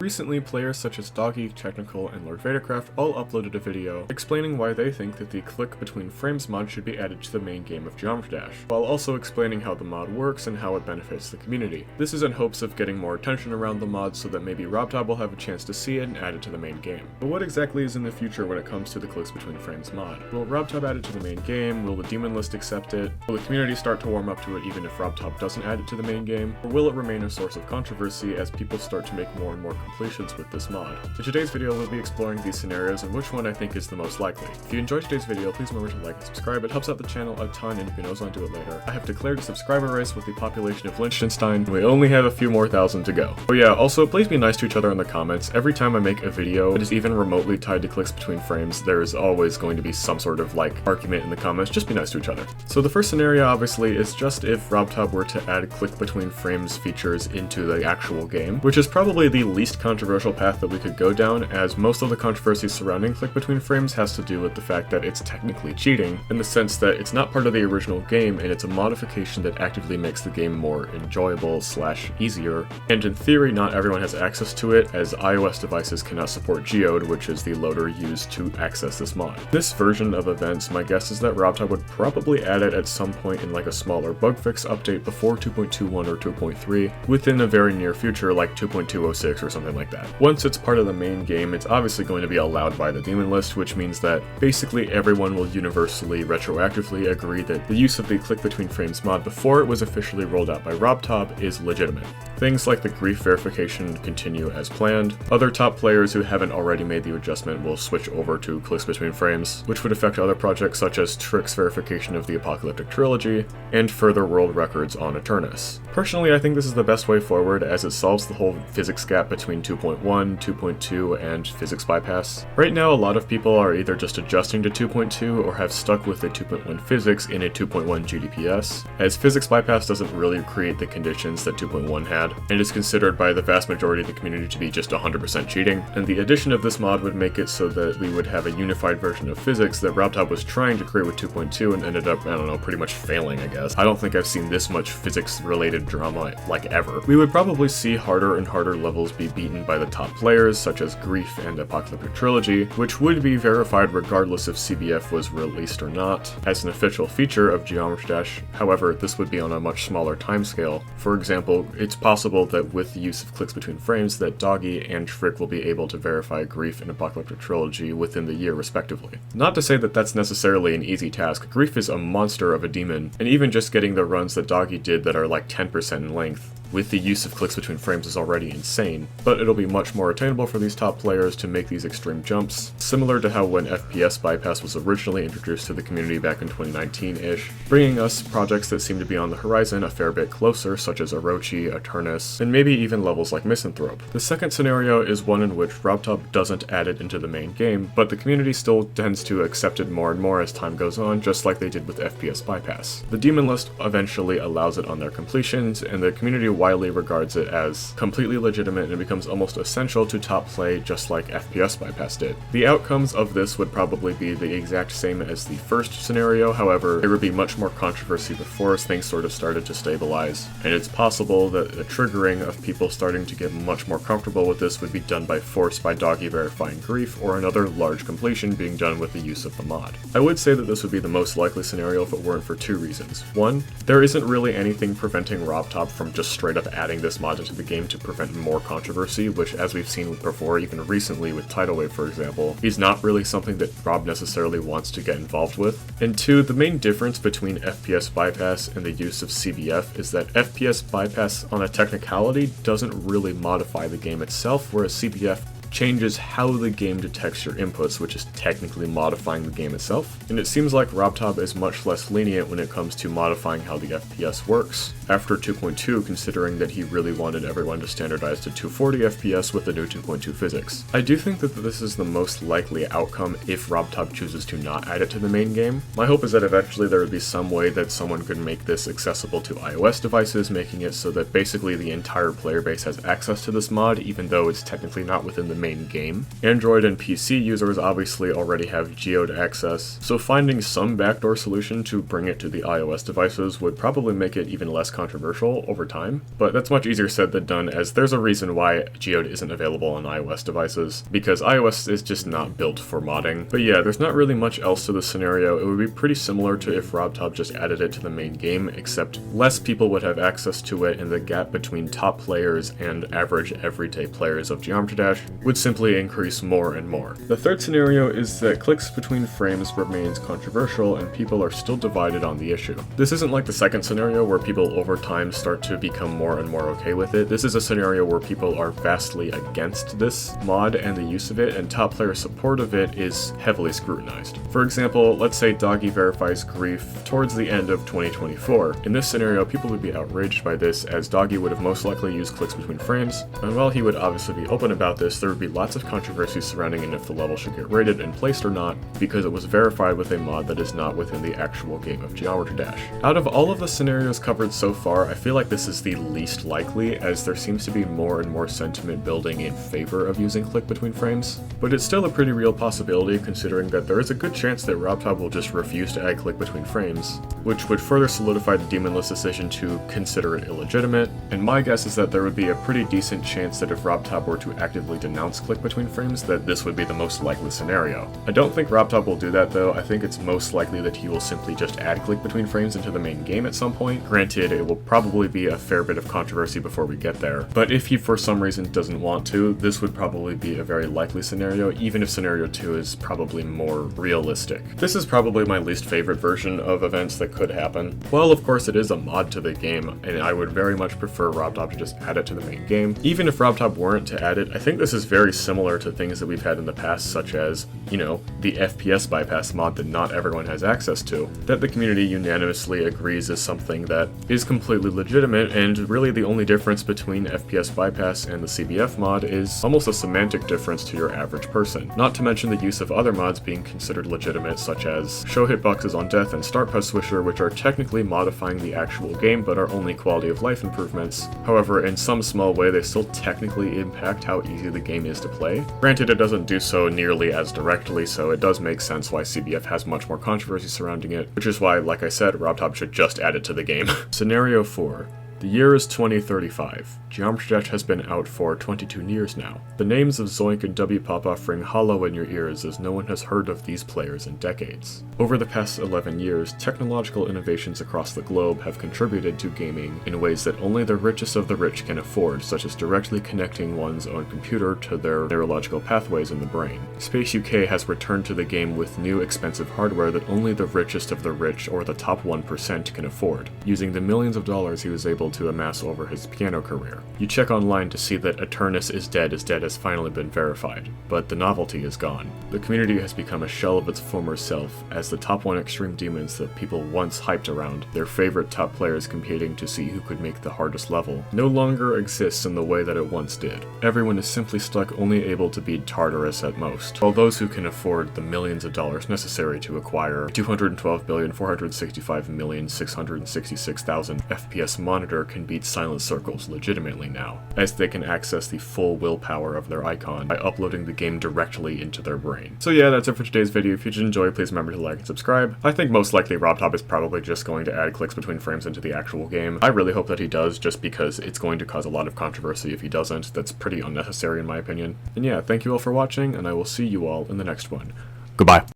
Recently, players such as Doggy, Technical, and Lord Vadercraft all uploaded a video explaining why they think that the click between frames mod should be added to the main game of Geometry Dash, while also explaining how the mod works and how it benefits the community. This is in hopes of getting more attention around the mod so that maybe RobTop will have a chance to see it and add it to the main game. But what exactly is in the future when it comes to the clicks between frames mod? Will RobTop add it to the main game? Will the daemon list accept it? Will the community start to warm up to it even if RobTop doesn't add it to the main game? Or will it remain a source of controversy as people start to make more and more completions with this mod? In today's video, we'll be exploring these scenarios and which one I think is the most likely. If you enjoyed today's video, please remember to like and subscribe. It helps out the channel a ton, and if you know, I'll do it later. I have declared a subscriber race with the population of Liechtenstein. We only have a few more thousand to go. Oh yeah, also please be nice to each other in the comments. Every time I make a video that is even remotely tied to clicks between frames, there is always going to be some sort of argument in the comments. Just be nice to each other. So the first scenario obviously is just if RobTop were to add click between frames features into the actual game, which is probably the least controversial path that we could go down, as most of the controversy surrounding click between frames has to do with the fact that it's technically cheating, in the sense that it's not part of the original game and it's a modification that actively makes the game more enjoyable / easier, and in theory not everyone has access to it, as iOS devices cannot support Geode, which is the loader used to access this mod. This version of events, my guess is that RobTop would probably add it at some point in a smaller bug fix update before 2.21 or 2.3, within a very near future like 2.206 or something like that. Once it's part of the main game, it's obviously going to be allowed by the daemon list, which means that basically everyone will universally retroactively agree that the use of the click between frames mod before it was officially rolled out by RobTop is legitimate. Things like the grief verification continue as planned. Other top players who haven't already made the adjustment will switch over to clicks between frames, which would affect other projects such as Trick's verification of the Apocalyptic Trilogy, and further world records on Eternus. Personally, I think this is the best way forward, as it solves the whole physics gap between 2.1, 2.2, and physics bypass. Right now, a lot of people are either just adjusting to 2.2 or have stuck with the 2.1 physics in a 2.1 GDPS, as physics bypass doesn't really create the conditions that 2.1 had, and is considered by the vast majority of the community to be just 100% cheating, and the addition of this mod would make it so that we would have a unified version of physics that RobTop was trying to create with 2.2 and ended up, I don't know, pretty much failing, I guess. I don't think I've seen this much physics-related drama, ever. We would probably see harder and harder levels be beaten by the top players, such as Grief and Apocalyptic Trilogy, which would be verified regardless if CBF was released or not, as an official feature of Geometry Dash. However, this would be on a much smaller timescale. For example, it's possible that with the use of clicks between frames that Doggy and Trick will be able to verify Grief and Apocalyptic Trilogy within the year respectively. Not to say that that's necessarily an easy task. Grief is a monster of a demon, and even just getting the runs that Doggy did that are 10% in length with the use of clicks between frames is already insane, but it'll be much more attainable for these top players to make these extreme jumps, similar to how when FPS bypass was originally introduced to the community back in 2019-ish, bringing us projects that seem to be on the horizon a fair bit closer, such as Orochi, Eternus, and maybe even levels like Misanthrope. The second scenario is one in which RobTop doesn't add it into the main game, but the community still tends to accept it more and more as time goes on, just like they did with FPS bypass. The daemon list eventually allows it on their completions, and the community widely regards it as completely legitimate and becomes almost essential to top play, just like FPS bypass did. The outcomes of this would probably be the exact same as the first scenario, however, there would be much more controversy before as things sort of started to stabilize, and it's possible that the triggering of people starting to get much more comfortable with this would be done by force by Doggy verifying Grief, or another large completion being done with the use of the mod. I would say that this would be the most likely scenario if it weren't for two reasons. One, there isn't really anything preventing RobTop from just straight up adding this mod into the game to prevent more controversy, which, as we've seen before, even recently with Tidal Wave for example, is not really something that Rob necessarily wants to get involved with. And two, the main difference between FPS bypass and the use of CBF is that FPS bypass on a technicality doesn't really modify the game itself, whereas CBF changes how the game detects your inputs, which is technically modifying the game itself. And it seems like RobTop is much less lenient when it comes to modifying how the FPS works, after 2.2, considering that he really wanted everyone to standardize to 240 FPS with the new 2.2 physics. I do think that this is the most likely outcome if RobTop chooses to not add it to the main game. My hope is that eventually there would be some way that someone could make this accessible to iOS devices, making it so that basically the entire player base has access to this mod, even though it's technically not within the main game. Android and PC users obviously already have geode access, so finding some backdoor solution to bring it to the iOS devices would probably make it even less controversial over time, but that's much easier said than done, as there's a reason why geode isn't available on iOS devices, because iOS is just not built for modding. But yeah, there's not really much else to the scenario. It would be pretty similar to if RobTop just added it to the main game, except less people would have access to it, and the gap between top players and average everyday players of Geometry Dash would simply increase more and more. The third scenario is that clicks between frames remains controversial and people are still divided on the issue. This isn't like the second scenario where people over time start to become more and more okay with it. This is a scenario where people are vastly against this mod and the use of it, and top player support of it is heavily scrutinized. For example, let's say Doggy verifies grief towards the end of 2024. In this scenario, people would be outraged by this, as Doggy would have most likely used clicks between frames, and while he would obviously be open about this, there would be lots of controversy surrounding if the level should get rated and placed or not, because it was verified with a mod that is not within the actual game of Geometry Dash. Out of all of the scenarios covered so far, I feel like this is the least likely, as there seems to be more and more sentiment building in favor of using click between frames, but it's still a pretty real possibility considering that there is a good chance that RobTop will just refuse to add click between frames, which would further solidify the Demonless decision to consider it illegitimate, and my guess is that there would be a pretty decent chance that if RobTop were to actively denounce click between frames, that this would be the most likely scenario. I don't think RobTop will do that though. I think it's most likely that he will simply just add click between frames into the main game at some point. Granted, it will probably be a fair bit of controversy before we get there, but if he for some reason doesn't want to, this would probably be a very likely scenario, even if scenario 2 is probably more realistic. This is probably my least favorite version of events that could happen. Well, of course it is a mod to the game, and I would very much prefer RobTop to just add it to the main game. Even if RobTop weren't to add it, I think this is very similar to things that we've had in the past, such as, you know, the FPS bypass mod that not everyone has access to, that the community unanimously agrees is something that is completely legitimate, and really the only difference between FPS bypass and the CBF mod is almost a semantic difference to your average person. Not to mention the use of other mods being considered legitimate, such as show hitboxes on death and start pause swisher, which are technically modifying the actual game but are only quality of life improvements. However, in some small way they still technically impact how easy the game is to play. Granted, it doesn't do so nearly as directly, so it does make sense why CBF has much more controversy surrounding it, which is why, like I said, RobTop should just add it to the game. Scenario 4. The year is 2035. Geometry Dash has been out for 22 years now. The names of Zoink and WPopoff ring hollow in your ears as no one has heard of these players in decades. Over the past 11 years, technological innovations across the globe have contributed to gaming in ways that only the richest of the rich can afford, such as directly connecting one's own computer to their neurological pathways in the brain. Space UK has returned to the game with new expensive hardware that only the richest of the rich or the top 1% can afford, using the millions of dollars he was able to amass over his piano career. You check online to see that Eternus is dead has finally been verified, but the novelty is gone. The community has become a shell of its former self, as the top 1 extreme demons that people once hyped around, their favorite top players competing to see who could make the hardest level, no longer exists in the way that it once did. Everyone is simply stuck only able to beat Tartarus at most, while those who can afford the millions of dollars necessary to acquire 212,465,666,000 FPS monitor can beat Silent Circles legitimately now, as they can access the full willpower of their icon by uploading the game directly into their brain. So yeah, that's it for today's video. If you did enjoy, please remember to like and subscribe. I think most likely RobTop is probably just going to add clicks between frames into the actual game. I really hope that he does, just because it's going to cause a lot of controversy if he doesn't. That's pretty unnecessary in my opinion. And yeah, thank you all for watching, and I will see you all in the next one. Goodbye.